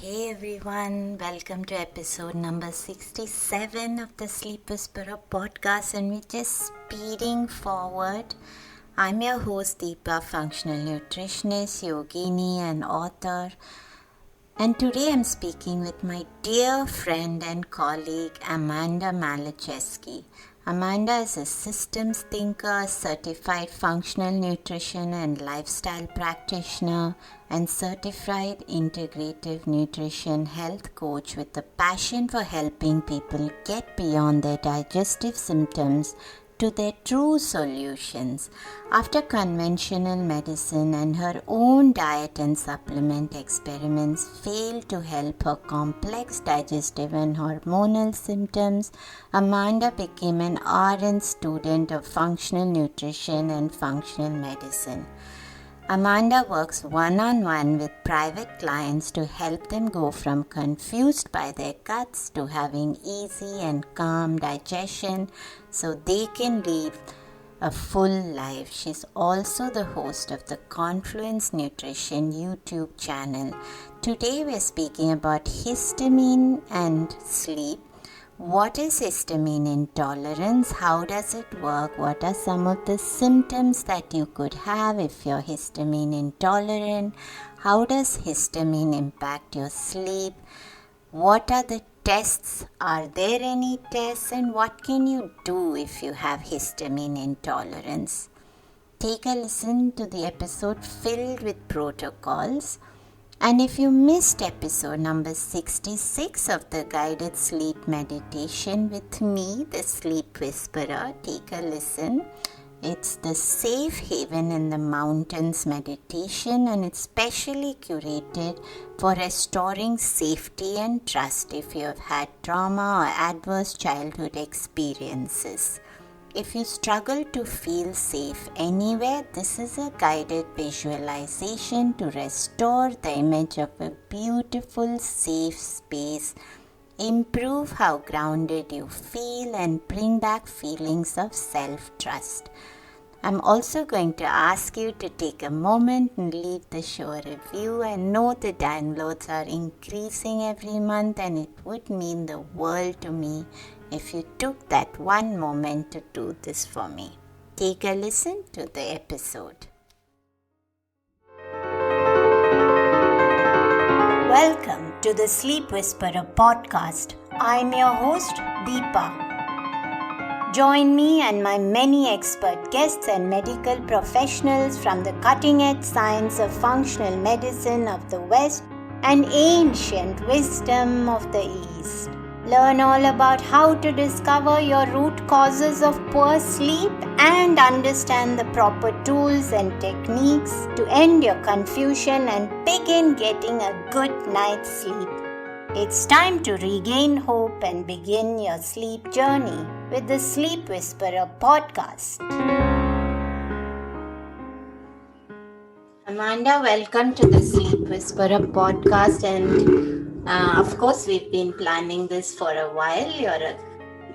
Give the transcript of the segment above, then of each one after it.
Hey everyone, welcome to episode number 67 of the Sleep Whisperer podcast, and we're just speeding forward. I'm your host Deepa, functional nutritionist, yogini and author, and today I'm speaking with my dear friend and colleague Amanda Malacheski. Amanda is a systems thinker, certified functional nutrition and lifestyle practitioner, and certified integrative nutrition health coach with a passion for helping people get beyond their digestive symptoms to their true solutions. After conventional medicine and her own diet and supplement experiments failed to help her complex digestive and hormonal symptoms, Amanda became an ardent student of functional nutrition and functional medicine. Amanda works one-on-one with private clients to help them go from confused by their guts to having easy and calm digestion so they can live a full life. She's also the host of the Confluence Nutrition YouTube channel. Today we're speaking about histamine and sleep. What is histamine intolerance? How does it work? What are some of the symptoms that you could have if you're histamine intolerant? How does histamine impact your sleep? What are the tests? Are there any tests? And what can you do if you have histamine intolerance? Take a listen to the episode filled with protocols. And if you missed episode number 66 of the guided sleep meditation with me, the Sleep Whisperer, take a listen. It's the Safe Haven in the Mountains meditation, and it's specially curated for restoring safety and trust if you have had trauma or adverse childhood experiences. If you struggle to feel safe anywhere, this is a guided visualization to restore the image of a beautiful, safe space, improve how grounded you feel, and bring back feelings of self-trust. I'm also going to ask you to take a moment and leave the show a review. I know the downloads are increasing every month, and it would mean the world to me if you took that one moment to do this for me. Take a listen to the episode. Welcome to the Sleep Whisperer podcast. I'm your host, Deepa. Join me and my many expert guests and medical professionals from the cutting-edge science of functional medicine of the West and ancient wisdom of the East. Learn all about how to discover your root causes of poor sleep and understand the proper tools and techniques to end your confusion and begin getting a good night's sleep. It's time to regain hope and begin your sleep journey with the Sleep Whisperer podcast. Amanda, welcome to the Sleep Whisperer podcast, and of course, we've been planning this for a while. You're an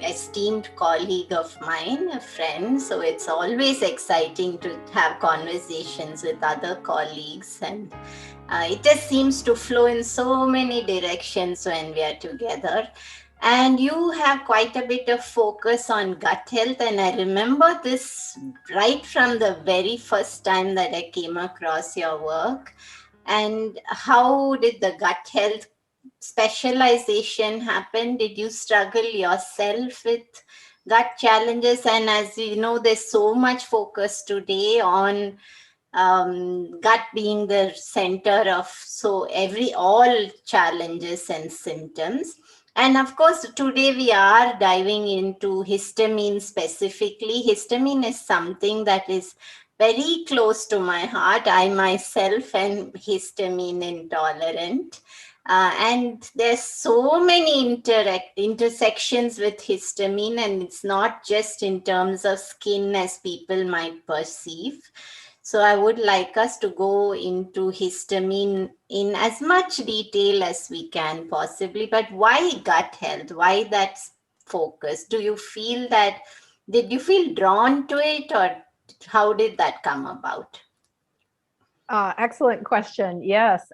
esteemed colleague of mine, a friend, so it's always exciting to have conversations with other colleagues, and it just seems to flow in so many directions when we are together. And you have quite a bit of focus on gut health, and I remember this right from the very first time that I came across your work. And how did the gut health specialization happen? Did you struggle yourself with gut challenges? And as you know, there's so much focus today on gut being the center of all challenges and symptoms. And of course, today we are diving into histamine specifically. Histamine is something that is very close to my heart. I myself am histamine intolerant. And there's so many intersections with histamine, and it's not just in terms of skin as people might perceive. So I would like us to go into histamine in as much detail as we can possibly. But why gut health? Why that focus? Did you feel drawn to it, or how did that come about? Excellent question. Yes.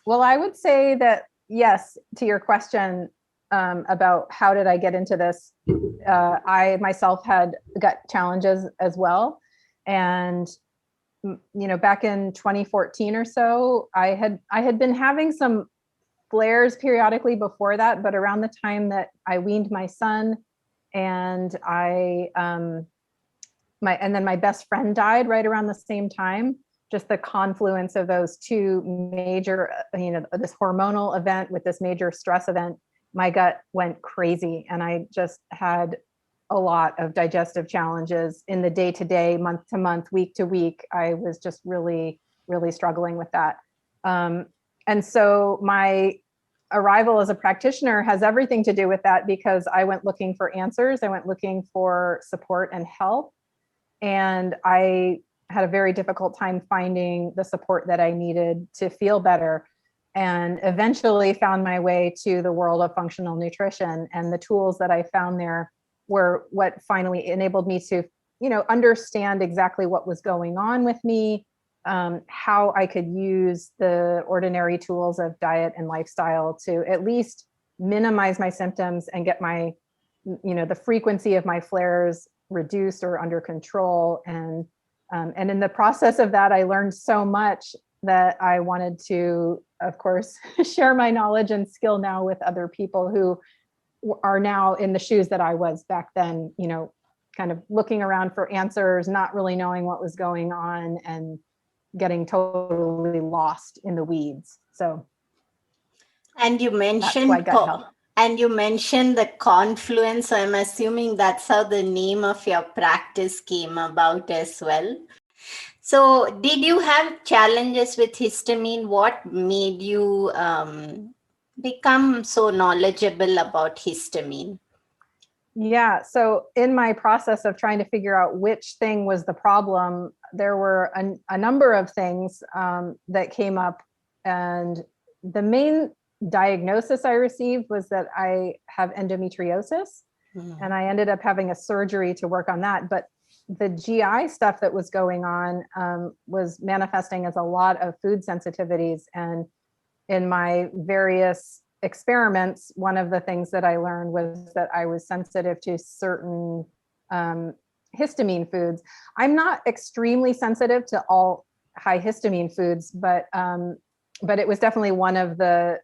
Well, I would say that yes, to your question about how did I get into this, I myself had gut challenges as well. And back in 2014 or so, I had been having some flares periodically before that, but around the time that I weaned my son and my best friend died right around the same time, just the confluence of those two major, this hormonal event with this major stress event, my gut went crazy. And I just had a lot of digestive challenges in the day to day, month to month, week to week. I was just really, really struggling with that. And so my arrival as a practitioner has everything to do with that, because I went looking for answers. I went looking for support and help. And I had a very difficult time finding the support that I needed to feel better, and eventually found my way to the world of functional nutrition. And the tools that I found there were what finally enabled me to, understand exactly what was going on with me, how I could use the ordinary tools of diet and lifestyle to at least minimize my symptoms and get my, the frequency of my flares reduced or under control. And in the process of that, I learned so much that I wanted to, of course, share my knowledge and skill now with other people who are now in the shoes that I was back then, kind of looking around for answers, not really knowing what was going on, and getting totally lost in the weeds. So, and you mentioned that's why gut health. And you mentioned the Confluence. So I'm assuming that's how the name of your practice came about as well. So did you have challenges with histamine? What made you become so knowledgeable about histamine? Yeah. So in my process of trying to figure out which thing was the problem, there were a number of things that came up. And the main diagnosis I received was that I have endometriosis. And I ended up having a surgery to work on that. But the GI stuff that was going on was manifesting as a lot of food sensitivities. And in my various experiments, one of the things that I learned was that I was sensitive to certain histamine foods. I'm not extremely sensitive to all high histamine foods, but it was definitely one of the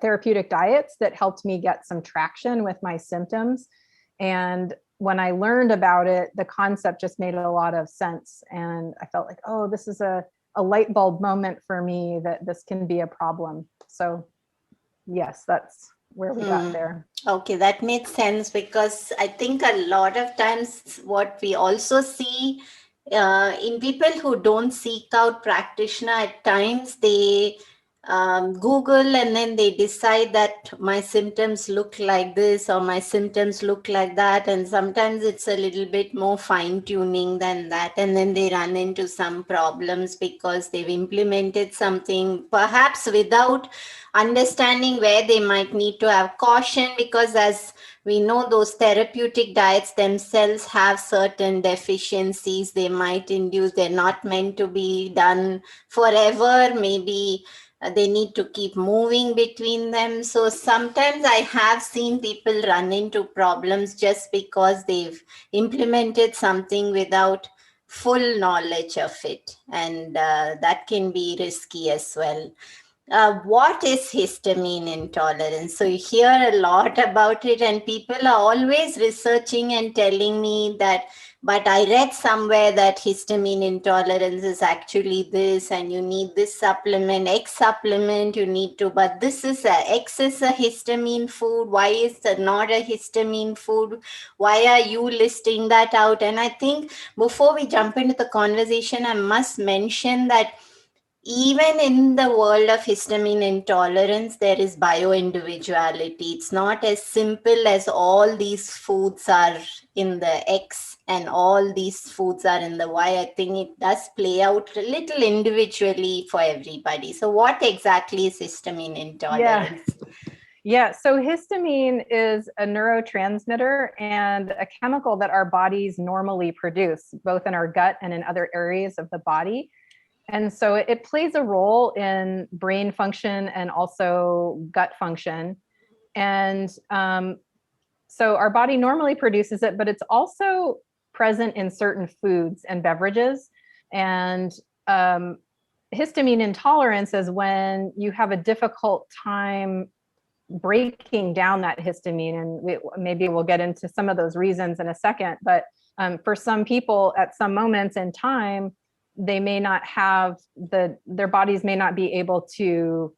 therapeutic diets that helped me get some traction with my symptoms. And when I learned about it, the concept just made a lot of sense. And I felt like, oh, this is a light bulb moment for me, that this can be a problem. So yes, that's where we got there. Okay, that makes sense, because I think a lot of times what we also see in people who don't seek out practitioner, at times they Google and then they decide that my symptoms look like this or my symptoms look like that. And sometimes it's a little bit more fine tuning than that. And then they run into some problems because they've implemented something perhaps without understanding where they might need to have caution, because as we know, those therapeutic diets themselves have certain deficiencies they might induce. They're not meant to be done forever. Maybe they need to keep moving between them. So sometimes I have seen people run into problems just because they've implemented something without full knowledge of it. And that can be risky as well. What is histamine intolerance? So you hear a lot about it, and people are always researching and telling me that, but I read somewhere that histamine intolerance is actually this, and you need this supplement, X supplement, you need to, but this is X is a histamine food. Why is it not a histamine food? Why are you listing that out? And I think before we jump into the conversation, I must mention that even in the world of histamine intolerance, there is bio-individuality. It's not as simple as all these foods are in the X and all these foods are in the Y. I think it does play out a little individually for everybody. So what exactly is histamine intolerance? Yeah, so histamine is a neurotransmitter and a chemical that our bodies normally produce, both in our gut and in other areas of the body. And so it plays a role in brain function and also gut function. And so our body normally produces it, but it's also present in certain foods and beverages. And histamine intolerance is when you have a difficult time breaking down that histamine. And maybe we'll get into some of those reasons in a second. But for some people at some moments in time, they may not have their bodies may not be able to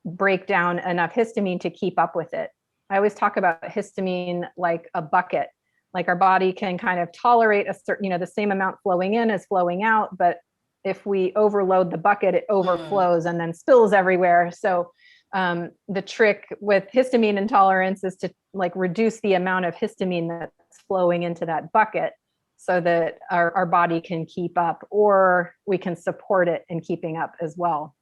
break down enough histamine to keep up with it. I always talk about histamine like a bucket. Like our body can kind of tolerate a certain, the same amount flowing in as flowing out, but if we overload the bucket, it overflows and then spills everywhere. So the trick with histamine intolerance is to like reduce the amount of histamine that's flowing into that bucket so that our body can keep up, or we can support it in keeping up as well.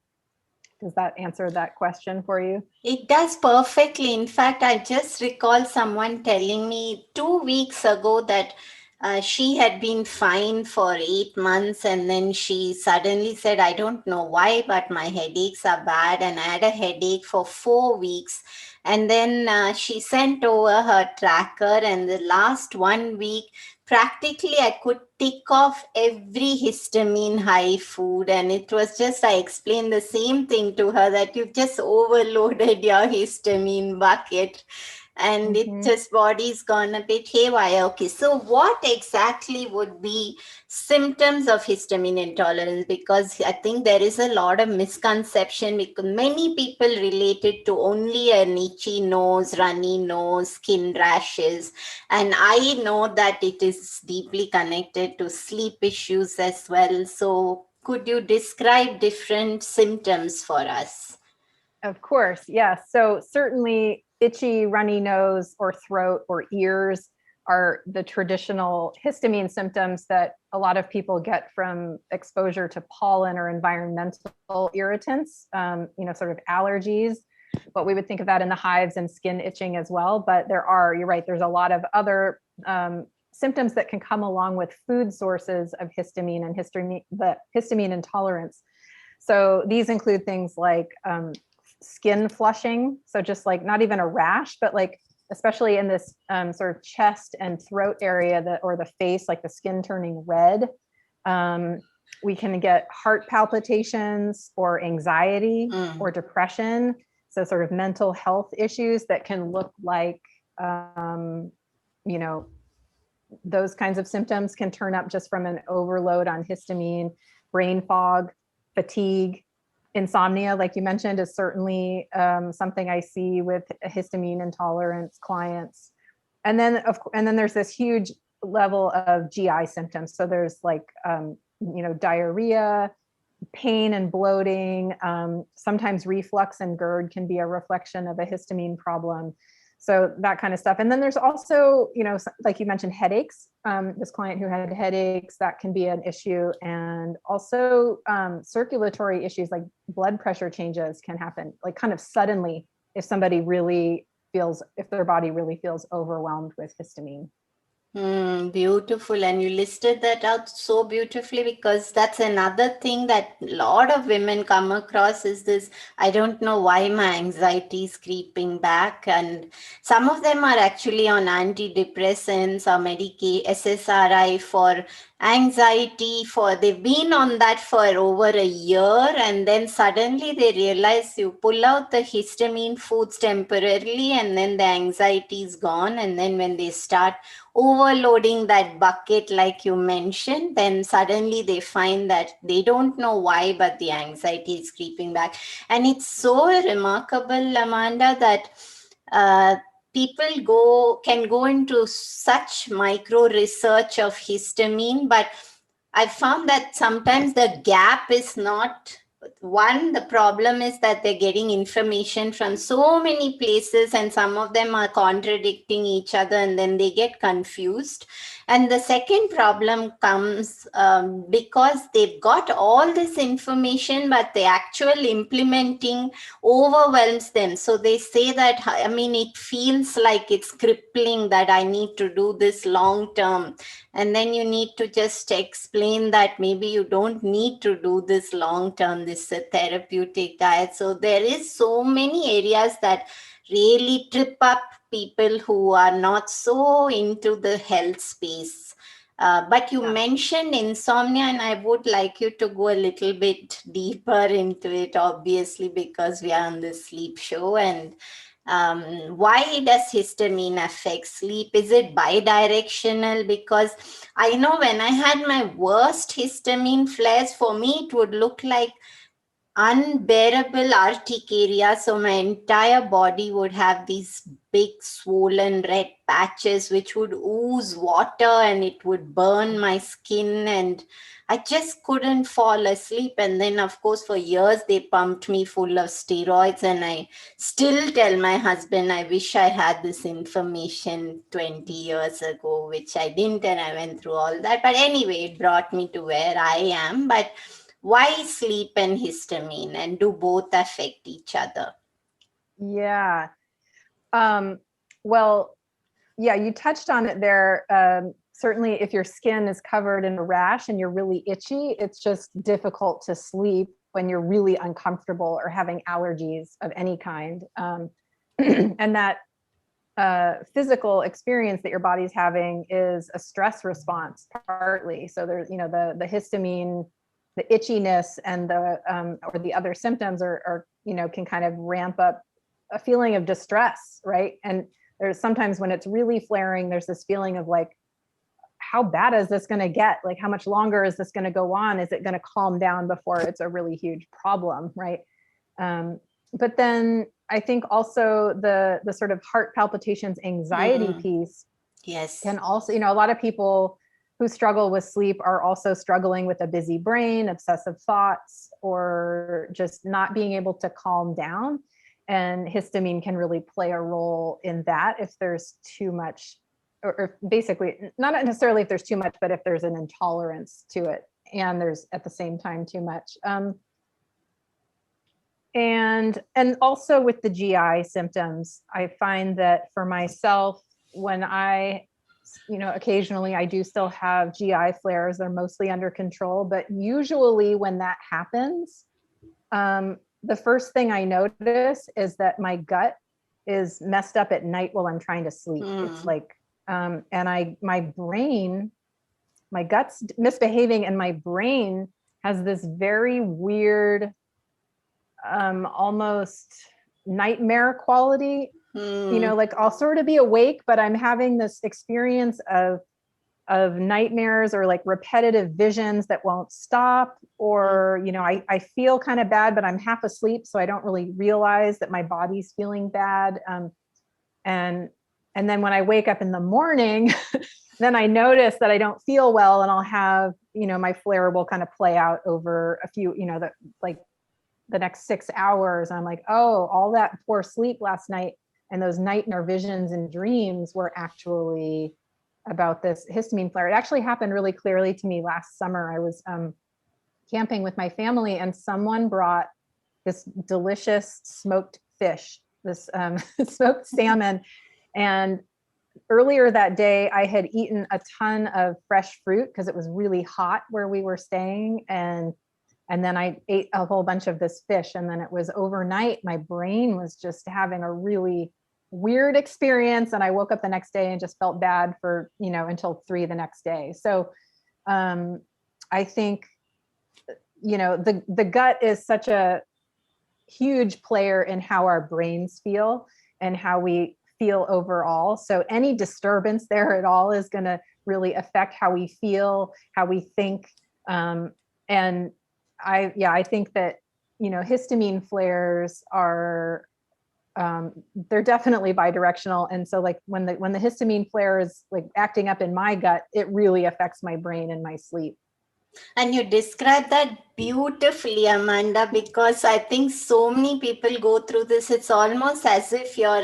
Does that answer that question for you? It does perfectly. In fact, I just recall someone telling me 2 weeks ago that she had been fine for 8 months, and then she suddenly said, I don't know why, but my headaches are bad. And I had a headache for 4 weeks. And then she sent over her tracker, and the last 1 week, practically I could tick off every histamine high food. And it was just, I explained the same thing to her, that you've just overloaded your histamine bucket. And it just body's gone a bit haywire. Okay, so what exactly would be symptoms of histamine intolerance? Because I think there is a lot of misconception, because many people relate it to only an itchy nose, runny nose, skin rashes. And I know that it is deeply connected to sleep issues as well. So could you describe different symptoms for us? Of course, yes. So certainly itchy, runny nose or throat or ears are the traditional histamine symptoms that a lot of people get from exposure to pollen or environmental irritants, sort of allergies. But we would think of that in the hives and skin itching as well. But you're right, there's a lot of other symptoms that can come along with food sources of histamine and the histamine intolerance. So these include things like skin flushing. So just like not even a rash, but like especially in this sort of chest and throat area or the face, like the skin turning red. We can get heart palpitations or anxiety or depression. So sort of mental health issues that can look like, those kinds of symptoms can turn up just from an overload on histamine. Brain fog, fatigue, insomnia, like you mentioned, is certainly something I see with histamine intolerance clients. And then there's this huge level of GI symptoms. So there's like, diarrhea, pain and bloating. Sometimes reflux and GERD can be a reflection of a histamine problem. So that kind of stuff. And then there's also, like you mentioned, headaches. This client who had headaches, that can be an issue. And also circulatory issues like blood pressure changes can happen like kind of suddenly if their body really feels overwhelmed with histamine. Beautiful. And you listed that out so beautifully, because that's another thing that a lot of women come across is this, I don't know why my anxiety is creeping back. And some of them are actually on antidepressants or SSRI for anxiety, they've been on that for over a year, and then suddenly they realize you pull out the histamine foods temporarily and then the anxiety is gone. And then when they start overloading that bucket like you mentioned, then suddenly they find that they don't know why, but the anxiety is creeping back. And it's so remarkable, Amanda, that people can go into such micro research of histamine, but I found that sometimes the gap is not one, the problem is that they're getting information from so many places and some of them are contradicting each other and then they get confused. And the second problem comes because they've got all this information, but the actual implementing overwhelms them. So they say that, I mean, it feels like it's crippling that I need to do this long term. And then you need to just explain that maybe you don't need to do this long term, this therapeutic diet. So there is so many areas that really trip up people who are not so into the health space. But you mentioned insomnia, and I would like you to go a little bit deeper into it, obviously, because we are on the sleep show. And why does histamine affect sleep? Is it bidirectional? Because I know when I had my worst histamine flares, for me, it would look like unbearable urticaria. So my entire body would have these big swollen red patches which would ooze water and it would burn my skin, and I just couldn't fall asleep. And then of course for years they pumped me full of steroids, and I still tell my husband I wish I had this information 20 years ago, which I didn't, and I went through all that. But anyway, it brought me to where I am. But why sleep and histamine, and do both affect each other? Yeah. Well, yeah, you touched on it there. Certainly if your skin is covered in a rash and you're really itchy, it's just difficult to sleep when you're really uncomfortable or having allergies of any kind. And that physical experience that your body's having is a stress response partly. So there's, the histamine, the itchiness and the or the other symptoms are can kind of ramp up a feeling of distress, right? And there's sometimes when it's really flaring, there's this feeling of like, how bad is this going to get? Like, how much longer is this going to go on? Is it going to calm down before it's a really huge problem, right? But then I think also the sort of heart palpitations, anxiety piece, yes, can also, a lot of people who struggle with sleep are also struggling with a busy brain, obsessive thoughts, or just not being able to calm down. And histamine can really play a role in that if there's too much, or basically not necessarily if there's too much, but if there's an intolerance to it and there's at the same time too much. And also with the GI symptoms, I find that for myself, when I, occasionally I do still have GI flares, they're mostly under control, but usually when that happens, the first thing I notice is that my gut is messed up at night while I'm trying to sleep. It's like, and my gut's misbehaving, and my brain has this very weird, almost nightmare quality. Like I'll sort of be awake, but I'm having this experience of nightmares or like repetitive visions that won't stop, or I feel kind of bad, but I'm half asleep, so I don't really realize that my body's feeling bad. And then when I wake up in the morning, then I notice that I don't feel well, and I'll have my flare will kind of play out over a few, like the next 6 hours. I'm like, oh, all that poor sleep last night and those nightmare visions and dreams were actually about this histamine flare. It actually happened really clearly to me last summer. I was camping with my family, and someone brought this delicious smoked fish, this smoked salmon. And earlier that day, I had eaten a ton of fresh fruit because it was really hot where we were staying. And then I ate a whole bunch of this fish. And then it was overnight, my brain was just having a really weird experience. And I woke up the next day and just felt bad for, until 3 the next day. So I think, the gut is such a huge player in how our brains feel and how we feel overall. So any disturbance there at all is going to really affect how we feel, how we think. And I think that, histamine flares are, they're definitely bidirectional. And so like when the histamine flare is like acting up in my gut, it really affects my brain and my sleep. And you describe that beautifully, Amanda, because I think so many people go through this. It's almost as if you're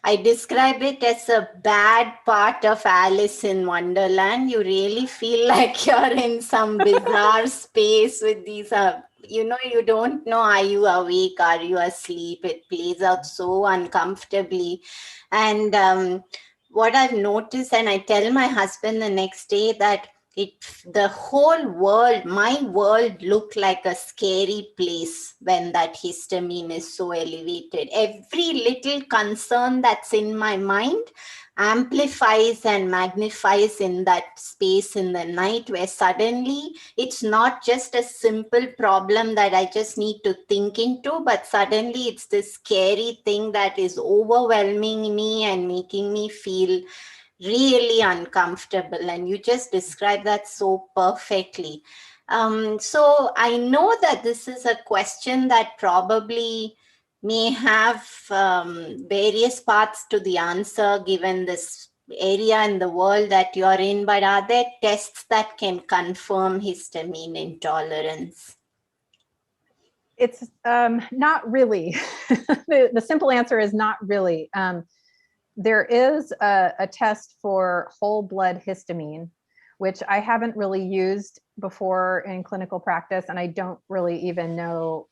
I describe it as a bad part of Alice in Wonderland. You really feel like you're in some bizarre space with these, you don't know, are you awake? Are you asleep? It plays out so uncomfortably. And what I've noticed, and I tell my husband the next day that it the whole world, my world, looked like a scary place when that histamine is so elevated. Every little concern that's in my mind amplifies and magnifies in that space in the night, where suddenly it's not just a simple problem that I just need to think into, but suddenly it's this scary thing that is overwhelming me and making me feel really uncomfortable. And you just described that so perfectly. So I know that this is a question that probably may have various paths to the answer given this area in the world that you're in, but are there tests that can confirm histamine intolerance? It's not really. The simple answer is not really. There is a test for whole blood histamine, which I haven't really used before in clinical practice, and I don't really even know,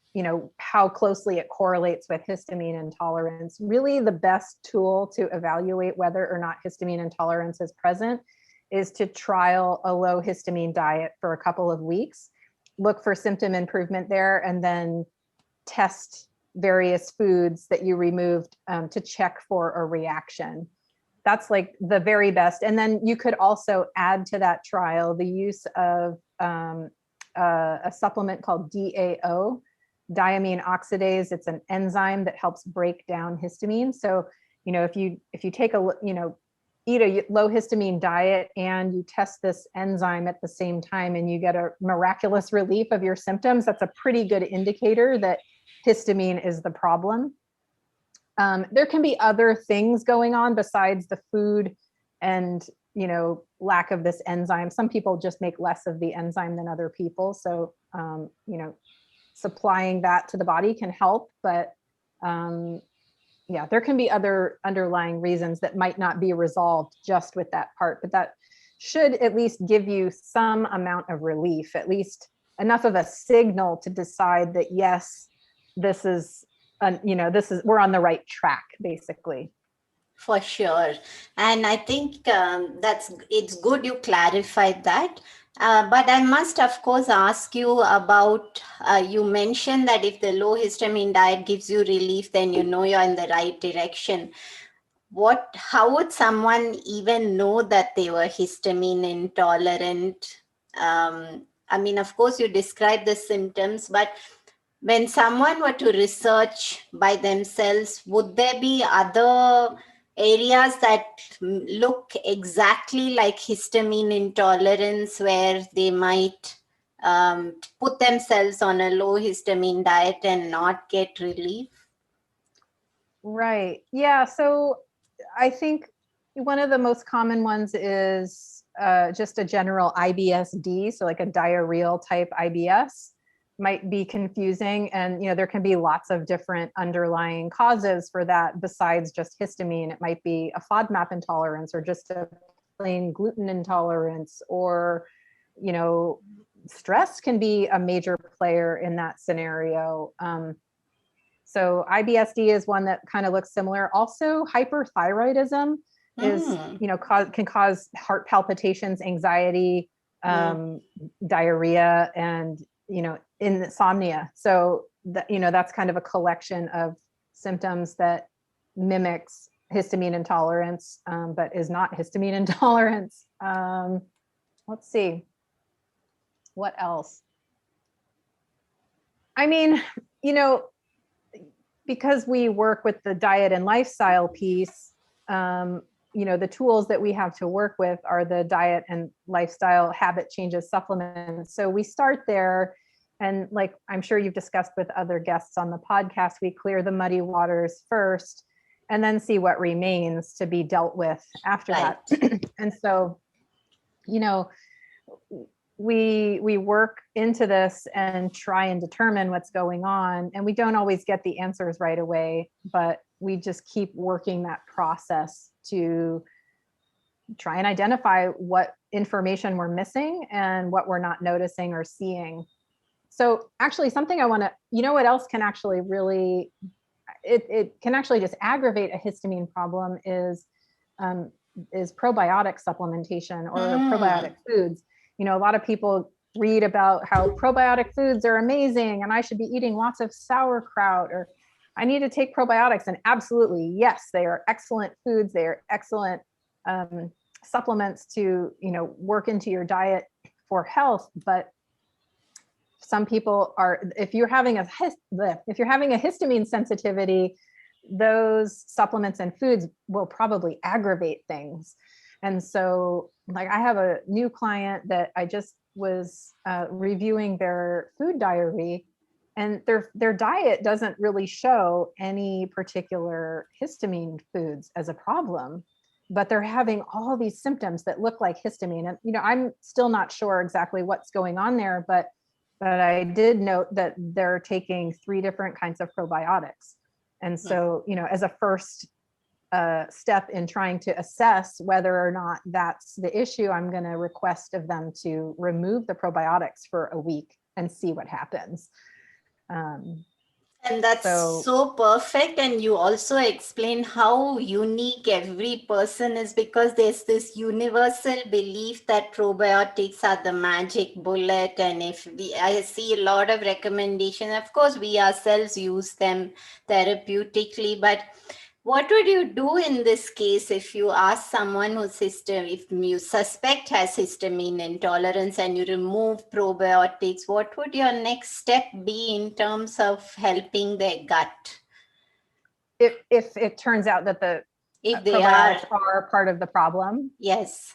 how closely it correlates with histamine intolerance. Really, the best tool to evaluate whether or not histamine intolerance is present is to trial a low histamine diet for a couple of weeks, look for symptom improvement there, and then test various foods that you removed to check for a reaction. That's like the very best. And then you could also add to that trial the use of a supplement called DAO, diamine oxidase. It's an enzyme that helps break down histamine. So, if you take eat a low histamine diet and you test this enzyme at the same time and you get a miraculous relief of your symptoms, that's a pretty good indicator that histamine is the problem. There can be other things going on besides the food and, lack of this enzyme. Some people just make less of the enzyme than other people. So, supplying that to the body can help, but there can be other underlying reasons that might not be resolved just with that part, but that should at least give you some amount of relief, at least enough of a signal to decide that, yes, this is, we're on the right track, basically. For sure. And I think it's good you clarified that. But I must, of course, ask you about, you mentioned that if the low histamine diet gives you relief, then you know you're in the right direction. How would someone even know that they were histamine intolerant? Of course, you described the symptoms, but when someone were to research by themselves, would there be other areas that look exactly like histamine intolerance where they might put themselves on a low histamine diet and not get relief? Right. Yeah. So I think one of the most common ones is just a general IBSD. So like a diarrheal type IBS might be confusing. And, there can be lots of different underlying causes for that besides just histamine. It might be a FODMAP intolerance or just a plain gluten intolerance, or, stress can be a major player in that scenario. So IBSD is one that kind of looks similar. Also, hyperthyroidism can cause heart palpitations, anxiety, diarrhea, and insomnia. So that's kind of a collection of symptoms that mimics histamine intolerance, but is not histamine intolerance. Let's see, what else? Because we work with the diet and lifestyle piece, the tools that we have to work with are the diet and lifestyle habit changes supplements. So we start there, and like I'm sure you've discussed with other guests on the podcast, we clear the muddy waters first and then see what remains to be dealt with after that. And so, we work into this and try and determine what's going on, and we don't always get the answers right away, but we just keep working that process to try and identify what information we're missing and what we're not noticing or seeing. So actually something I want to, what else can actually really, it can actually just aggravate a histamine problem is probiotic supplementation or probiotic foods. A lot of people read about how probiotic foods are amazing and I should be eating lots of sauerkraut, or I need to take probiotics. And absolutely, yes, they are excellent foods. They are excellent supplements to, work into your diet for health. But some people if you're having a histamine sensitivity, those supplements and foods will probably aggravate things. And so, like, I have a new client that I just was reviewing their food diary, and their diet doesn't really show any particular histamine foods as a problem, but they're having all these symptoms that look like histamine. And, I'm still not sure exactly what's going on there, but I did note that they're taking 3 different kinds of probiotics. And so, as a first step in trying to assess whether or not that's the issue, I'm going to request of them to remove the probiotics for a week and see what happens. And that's so perfect. And you also explain how unique every person is, because there's this universal belief that probiotics are the magic bullet. And I see a lot of recommendations. Of course, we ourselves use them therapeutically, but what would you do in this case if you ask someone if you suspect has histamine intolerance and you remove probiotics? What would your next step be in terms of helping their gut? If it turns out that the probiotics are part of the problem? Yes.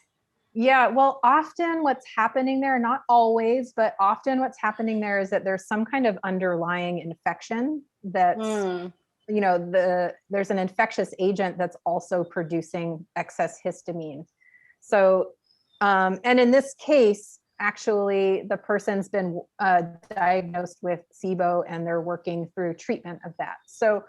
Yeah, well, often what's happening there, not always, but often what's happening there is that there's some kind of underlying infection that's there's an infectious agent that's also producing excess histamine. So, and in this case, actually, the person's been diagnosed with SIBO and they're working through treatment of that. So,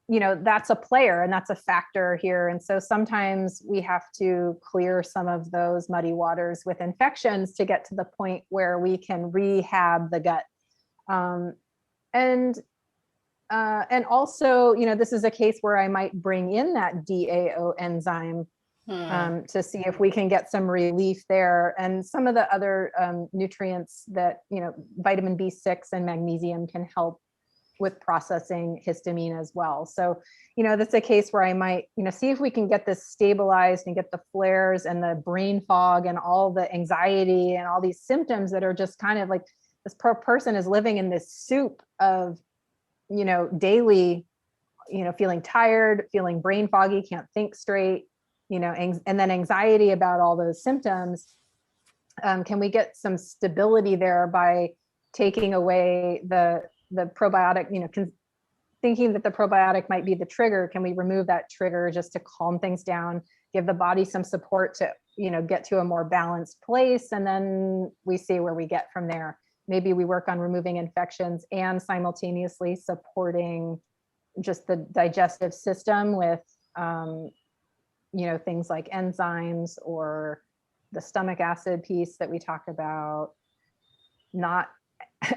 that's a player and that's a factor here. And so sometimes we have to clear some of those muddy waters with infections to get to the point where we can rehab the gut. And also, this is a case where I might bring in that DAO enzyme to see if we can get some relief there. And some of the other nutrients that, vitamin B6 and magnesium can help with processing histamine as well. So, that's a case where I might, see if we can get this stabilized and get the flares and the brain fog and all the anxiety and all these symptoms that are just kind of like this person is living in this soup of daily, feeling tired, feeling brain foggy, can't think straight, and then anxiety about all those symptoms. Can we get some stability there by taking away the probiotic, thinking that the probiotic might be the trigger? Can we remove that trigger just to calm things down, give the body some support to, get to a more balanced place? And then we see where we get from there. Maybe we work on removing infections and simultaneously supporting just the digestive system with, things like enzymes or the stomach acid piece that we talk about. Not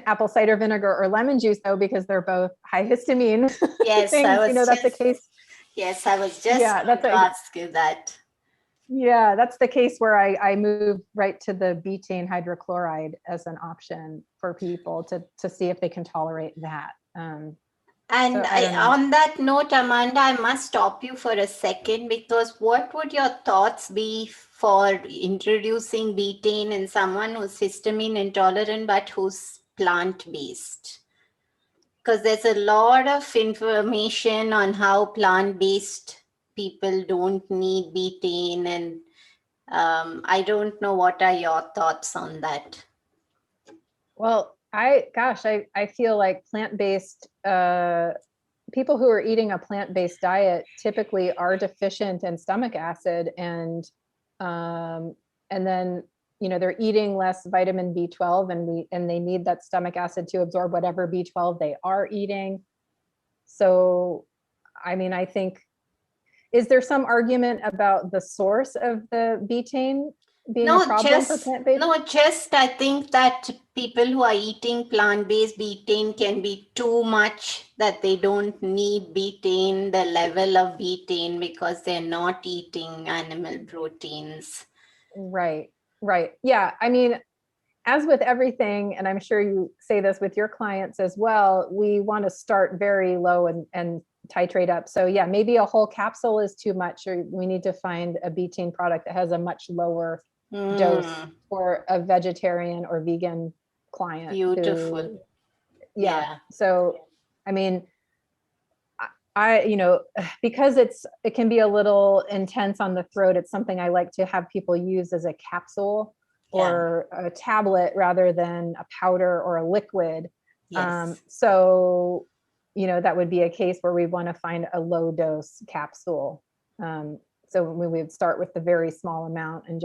apple cider vinegar or lemon juice, though, because they're both high histamine. Yes, things. That's the case. Yes, I was just going to ask you that. Yeah, that's the case where I move right to the betaine hydrochloride as an option for people to see if they can tolerate that. On that note, Amanda, I must stop you for a second, because what would your thoughts be for introducing betaine in someone who's histamine intolerant but who's plant-based? Because there's a lot of information on how plant-based people don't need betaine, and I don't know, what are your thoughts on that? Well, I feel like plant-based people who are eating a plant-based diet typically are deficient in stomach acid, and then they're eating less vitamin B12 and they need that stomach acid to absorb whatever B12 they are eating. So, I mean, I think, is there some argument about the source of the betaine being a problem for plant-based? No, just I think that people who are eating plant-based betaine can be too much, that they don't need betaine, the level of betaine, because they're not eating animal proteins. Right. Yeah. I mean, as with everything, and I'm sure you say this with your clients as well, we want to start very low and titrate up. So yeah, maybe a whole capsule is too much, or we need to find a betaine product that has a much lower dose for a vegetarian or vegan client. Beautiful. Yeah. So, I mean, because it can be a little intense on the throat, it's something I like to have people use as a capsule or a tablet rather than a powder or a liquid. Yes. So, that would be a case where we want to find a low dose capsule. So we would start with the very small amount and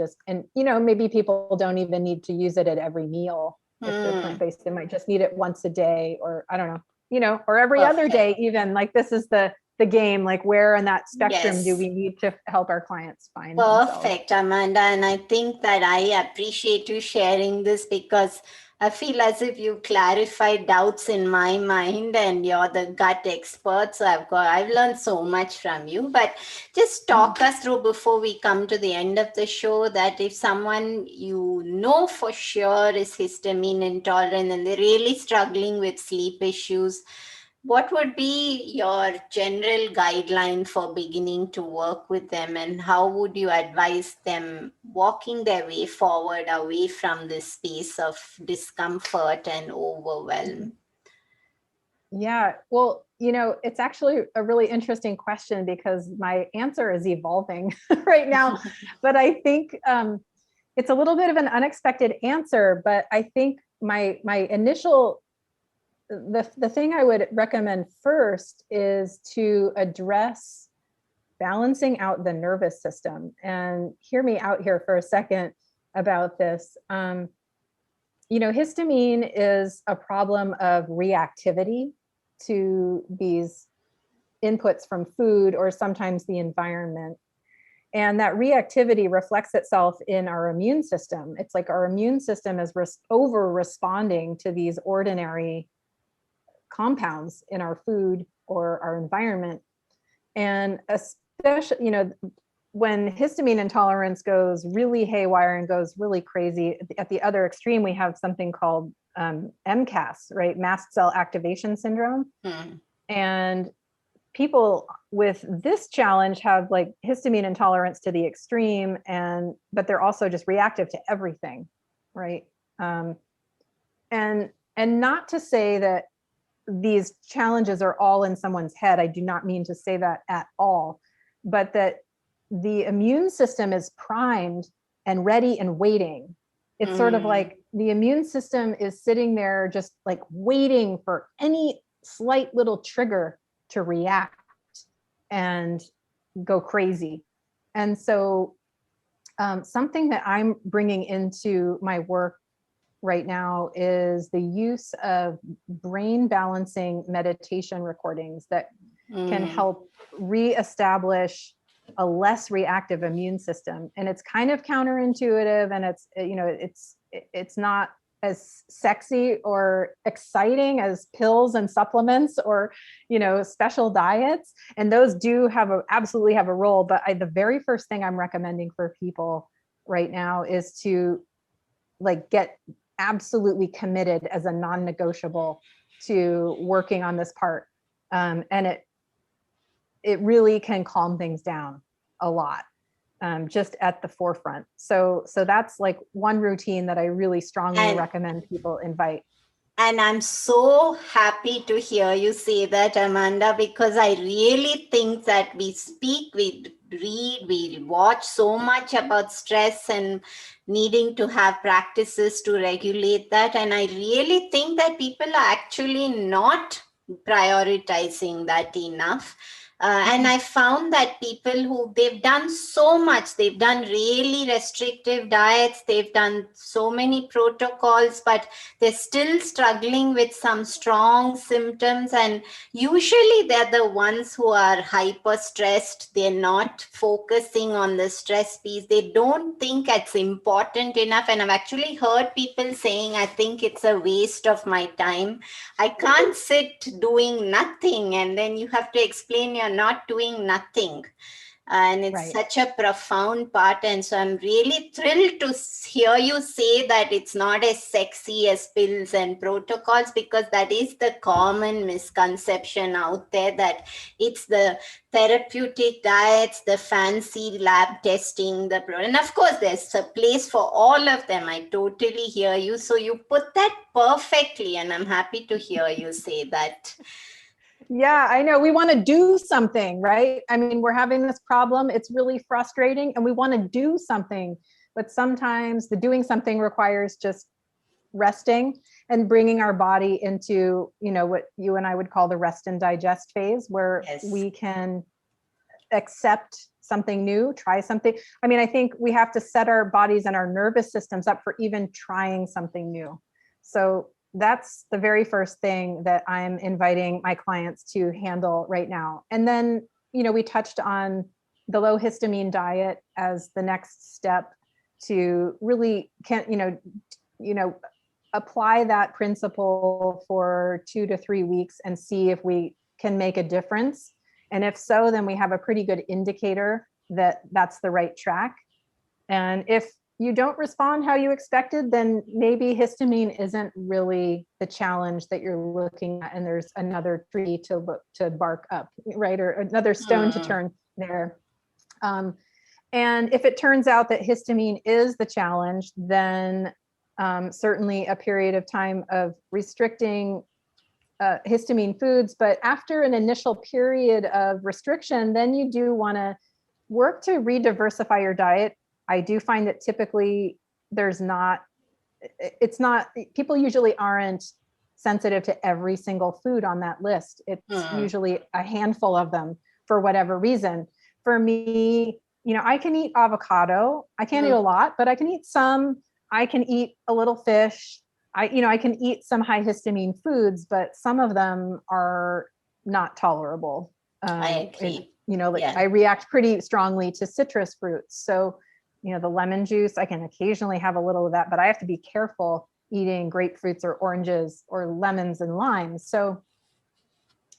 maybe people don't even need to use it at every meal. If they're plant-based, they might just need it once a day, or I don't know, or every other day even. Like, this is the game, like, where in that spectrum do we need to help our clients find Perfect, themselves? Amanda. And I think that I appreciate you sharing this, because I feel as if you clarified doubts in my mind, and you're the gut expert. So I've learned so much from you. But just talk us through, before we come to the end of the show, that if someone for sure is histamine intolerant and they're really struggling with sleep issues, what would be your general guideline for beginning to work with them, and how would you advise them walking their way forward away from this space of discomfort and overwhelm? Yeah, well, it's actually a really interesting question, because my answer is evolving right now. But I think it's a little bit of an unexpected answer, but I think my initial the thing I would recommend first is to address balancing out the nervous system. And hear me out here for a second about this. Histamine is a problem of reactivity to these inputs from food or sometimes the environment. And that reactivity reflects itself in our immune system. It's like our immune system is over responding to these ordinary compounds in our food or our environment. And especially, when histamine intolerance goes really haywire and goes really crazy, at the other extreme, we have something called MCAS, right? Mast cell activation syndrome. And people with this challenge have like histamine intolerance to the extreme, but they're also just reactive to everything, right? And not to say that these challenges are all in someone's head. I do not mean to say that at all, but that the immune system is primed and ready and waiting. It's sort of like the immune system is sitting there just like waiting for any slight little trigger to react and go crazy. And so something that I'm bringing into my work right now is the use of brain balancing meditation recordings that can help reestablish a less reactive immune system. And it's kind of counterintuitive, and it's not as sexy or exciting as pills and supplements or special diets, and those do absolutely have a role. But the very first thing I'm recommending for people right now is to get absolutely committed as a non-negotiable to working on this part. And it really can calm things down a lot, just at the forefront. So that's like one routine that I really strongly recommend people invite. And I'm so happy to hear you say that, Amanda, because I really think that we speak, we read, we watch so much about stress and needing to have practices to regulate that. And I really think that people are actually not prioritizing that enough. And I found that people they've done so much, they've done really restrictive diets, they've done so many protocols, but they're still struggling with some strong symptoms. And usually they're the ones who are hyper stressed. They're not focusing on the stress piece. They don't think it's important enough. And I've actually heard people saying, I think it's a waste of my time. I can't sit doing nothing. And then you have to explain you're not doing nothing. And it's such a profound part. And so I'm really thrilled to hear you say that it's not as sexy as pills and protocols, because that is the common misconception out there, that it's the therapeutic diets, the fancy lab testing, and of course there's a place for all of them. I totally hear you. So you put that perfectly, and I'm happy to hear you say that. Yeah, I know. We want to do something, right? I mean, we're having this problem. It's really frustrating and we want to do something. But sometimes the doing something requires just resting and bringing our body into, what you and I would call the rest and digest phase, where we can accept something new, try something. I mean, I think we have to set our bodies and our nervous systems up for even trying something new. So that's the very first thing that I'm inviting my clients to handle right now. And then, we touched on the low histamine diet as the next step to really apply that principle for 2 to 3 weeks and see if we can make a difference. And if so, then we have a pretty good indicator that that's the right track. And if you don't respond how you expected, then maybe histamine isn't really the challenge that you're looking at, and there's another tree to bark up, right? Or another stone to turn there. And if it turns out that histamine is the challenge, then certainly a period of time of restricting histamine foods. But after an initial period of restriction, then you do want to work to re-diversify your diet. I do find that typically people usually aren't sensitive to every single food on that list. It's usually a handful of them for whatever reason. For me, I can eat avocado. I can't eat a lot, but I can eat some. I can eat a little fish. I can eat some high histamine foods, but some of them are not tolerable. I agree. I react pretty strongly to citrus fruits. So, the lemon juice, I can occasionally have a little of that, but I have to be careful eating grapefruits or oranges or lemons and limes. So,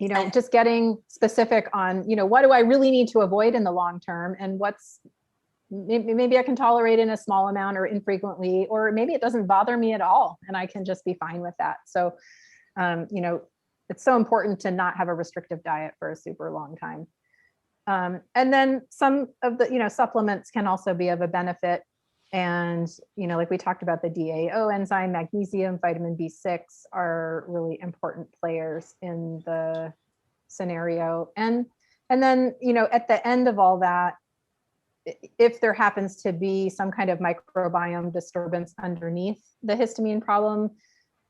just getting specific on, what do I really need to avoid in the long term, and what's maybe I can tolerate in a small amount or infrequently, or maybe it doesn't bother me at all and I can just be fine with that. So, it's so important to not have a restrictive diet for a super long time. And then some of the, supplements can also be of a benefit. And, like we talked about, the DAO enzyme, magnesium, vitamin B6 are really important players in the scenario. And then, at the end of all that, if there happens to be some kind of microbiome disturbance underneath the histamine problem,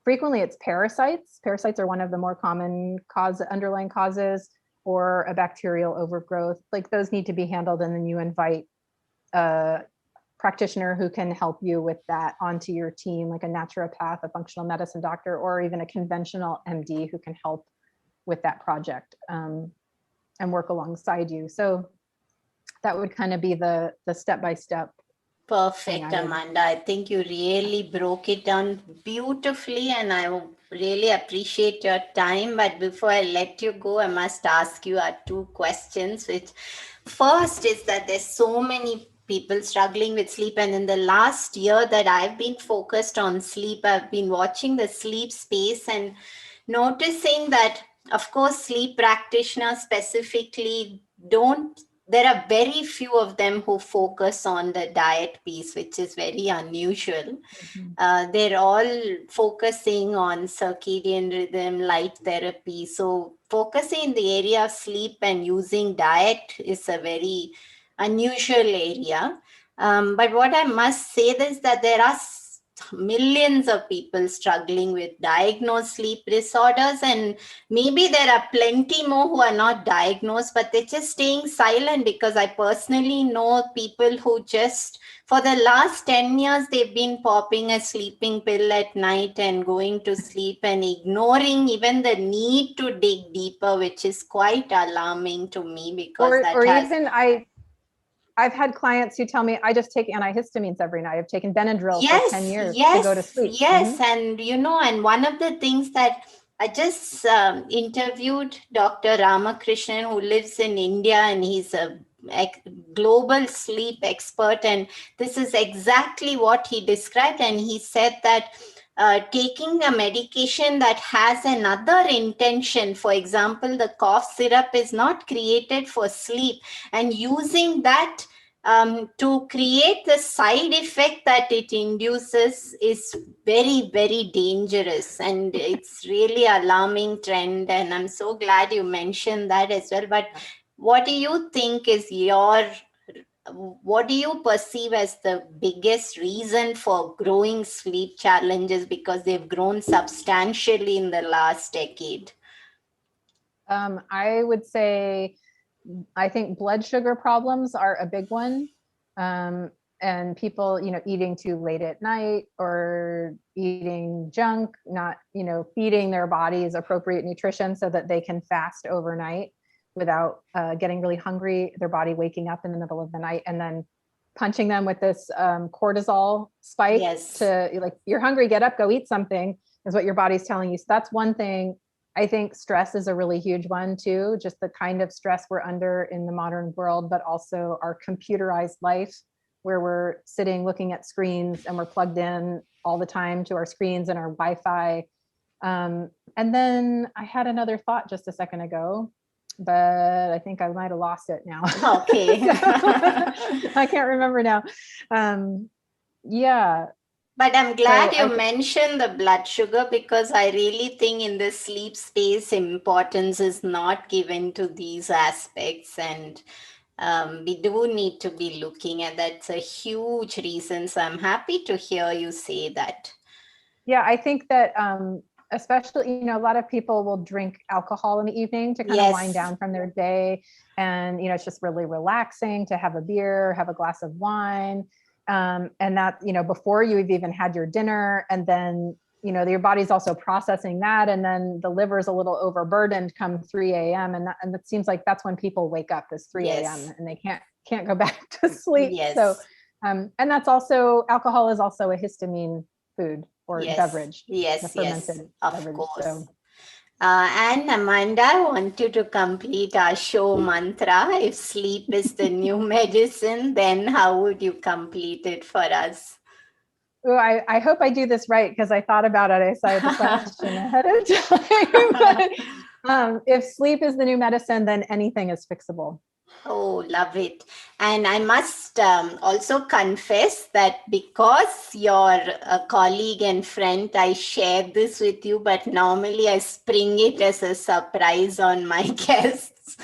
frequently it's parasites. Parasites are one of the more common underlying causes, or a bacterial overgrowth. Like those need to be handled, and then you invite a practitioner who can help you with that onto your team, like a naturopath, a functional medicine doctor, or even a conventional MD who can help with that project and work alongside you. So that would kind of be the step-by-step. Perfect, Amanda. I think you really broke it down beautifully, and I really appreciate your time. But before I let you go, I must ask you our 2 questions. Which first is that there's so many people struggling with sleep, and in the last year that I've been focused on sleep, I've been watching the sleep space and noticing that, of course, sleep practitioners specifically there are very few of them who focus on the diet piece, which is very unusual. They're all focusing on circadian rhythm, light therapy. So focusing in the area of sleep and using diet is a very unusual area. But what I must say is that there are millions of people struggling with diagnosed sleep disorders, and maybe there are plenty more who are not diagnosed, but they're just staying silent, because I personally know people who just for the last 10 years they've been popping a sleeping pill at night and going to sleep and ignoring even the need to dig deeper, which is quite alarming to me, because I've had clients who tell me, I just take antihistamines every night. I've taken Benadryl for 10 years yes, to go to sleep. yes. And and one of the things that I just interviewed Dr. Ramakrishnan, who lives in India, and he's a global sleep expert, and this is exactly what he described. And he said that taking a medication that has another intention, for example, the cough syrup is not created for sleep, and using that to create the side effect that it induces is very, very dangerous, and it's really alarming trend. And I'm so glad you mentioned that as well. But what do you think is what do you perceive as the biggest reason for growing sleep challenges, because they've grown substantially in the last decade? I would say, I think blood sugar problems are a big one. And people, eating too late at night or eating junk, not, feeding their bodies appropriate nutrition so that they can fast overnight without getting really hungry, their body waking up in the middle of the night and then punching them with this cortisol spike to like, you're hungry, get up, go eat something, is what your body's telling you. So that's one thing. I think stress is a really huge one too, just the kind of stress we're under in the modern world, but also our computerized life where we're sitting looking at screens and we're plugged in all the time to our screens and our Wi-Fi. And then I had another thought just a second ago, but I think I might have lost it now. Okay. I can't remember now. Yeah. But I'm glad you mentioned the blood sugar, because I really think in the sleep space, importance is not given to these aspects. And we do need to be looking at that. It's a huge reason. So I'm happy to hear you say that. Yeah, I think that especially, a lot of people will drink alcohol in the evening to kind of wind down from their day. And, it's just really relaxing to have a beer, have a glass of wine. And that, before you've even had your dinner, and then, your body's also processing that. And then the liver's a little overburdened come 3 a.m. And it seems like that's when people wake up, is 3 a.m. and they can't go back to sleep. So, and that's also, alcohol is also a histamine food or beverage. Yes, of course. So. And Amanda, I want you to complete our show mantra. If sleep is the new medicine, then how would you complete it for us? Oh, I hope I do this right, because I thought about it. I saw the question ahead of time. If sleep is the new medicine, then anything is fixable. Oh, love it. And I must also confess that because you're a colleague and friend, I shared this with you, but normally I spring it as a surprise on my guests.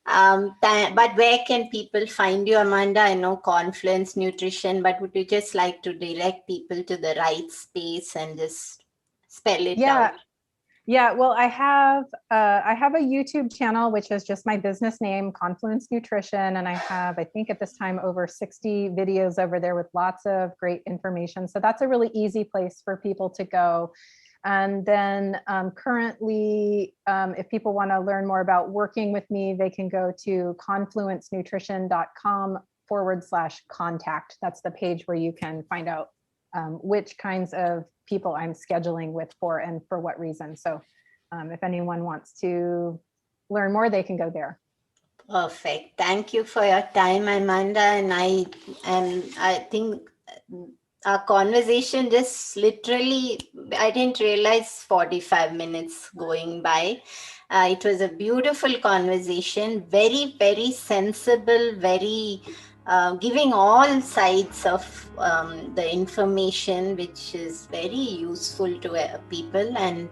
But where can people find you, Amanda? I know Confluence Nutrition, but would you just like to direct people to the right space and just spell it out? Yeah, well, I have a YouTube channel, which is just my business name, Confluence Nutrition. And I have, I think at this time, over 60 videos over there with lots of great information. So that's a really easy place for people to go. And then currently, if people want to learn more about working with me, they can go to confluencenutrition.com/contact. That's the page where you can find out which kinds of people I'm scheduling with for and for what reason. So if anyone wants to learn more, they can go there. Perfect. Thank you for your time, Amanda. And I think our conversation just literally, I didn't realize 45 minutes going by. It was a beautiful conversation, very, very sensible, very giving all sides of the information, which is very useful to people. And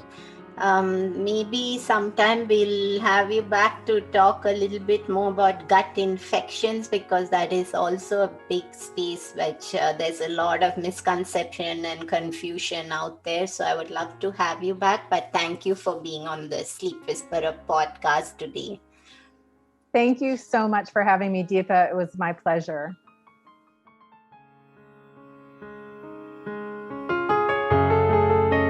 Maybe sometime we'll have you back to talk a little bit more about gut infections, because that is also a big space which there's a lot of misconception and confusion out there. So I would love to have you back, but thank you for being on the Sleep Whisperer podcast today. Thank you so much for having me, Deepa. It was my pleasure.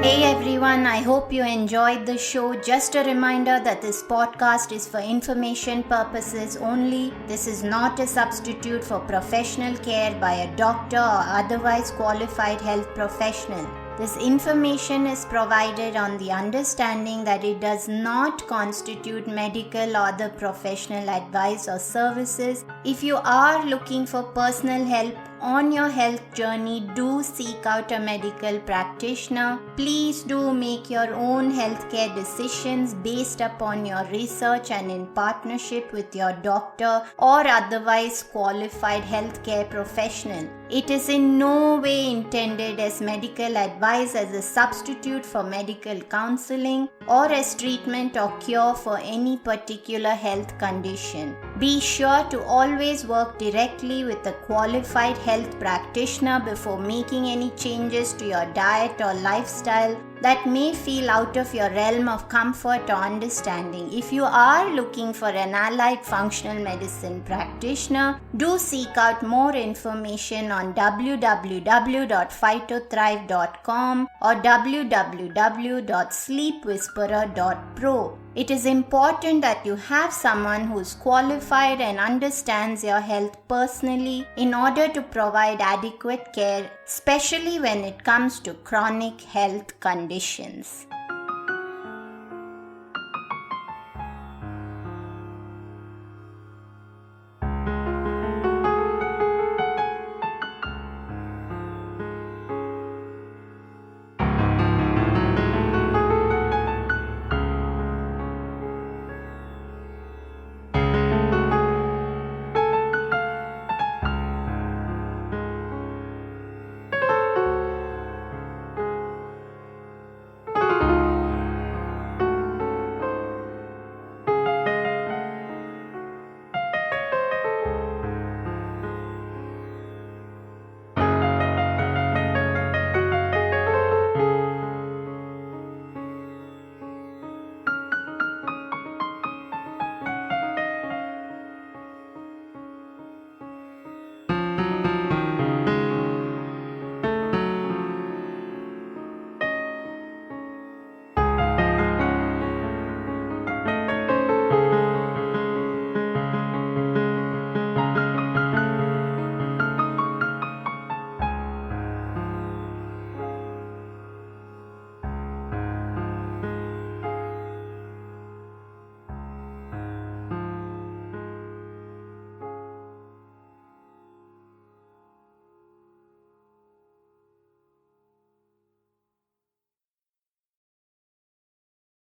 Hey everyone, I hope you enjoyed the show. Just a reminder that this podcast is for information purposes only. This is not a substitute for professional care by a doctor or otherwise qualified health professional. This information is provided on the understanding that it does not constitute medical or other professional advice or services. If you are looking for personal help on your health journey, do seek out a medical practitioner. Please do make your own healthcare decisions based upon your research and in partnership with your doctor or otherwise qualified healthcare professional. It is in no way intended as medical advice, as a substitute for medical counseling, or as treatment or cure for any particular health condition. Be sure to always work directly with a qualified health practitioner before making any changes to your diet or lifestyle that may feel out of your realm of comfort or understanding. If you are looking for an allied functional medicine practitioner, do seek out more information on www.phytothrive.com or www.sleepwhisperer.pro. It is important that you have someone who is qualified and understands your health personally in order to provide adequate care, especially when it comes to chronic health conditions.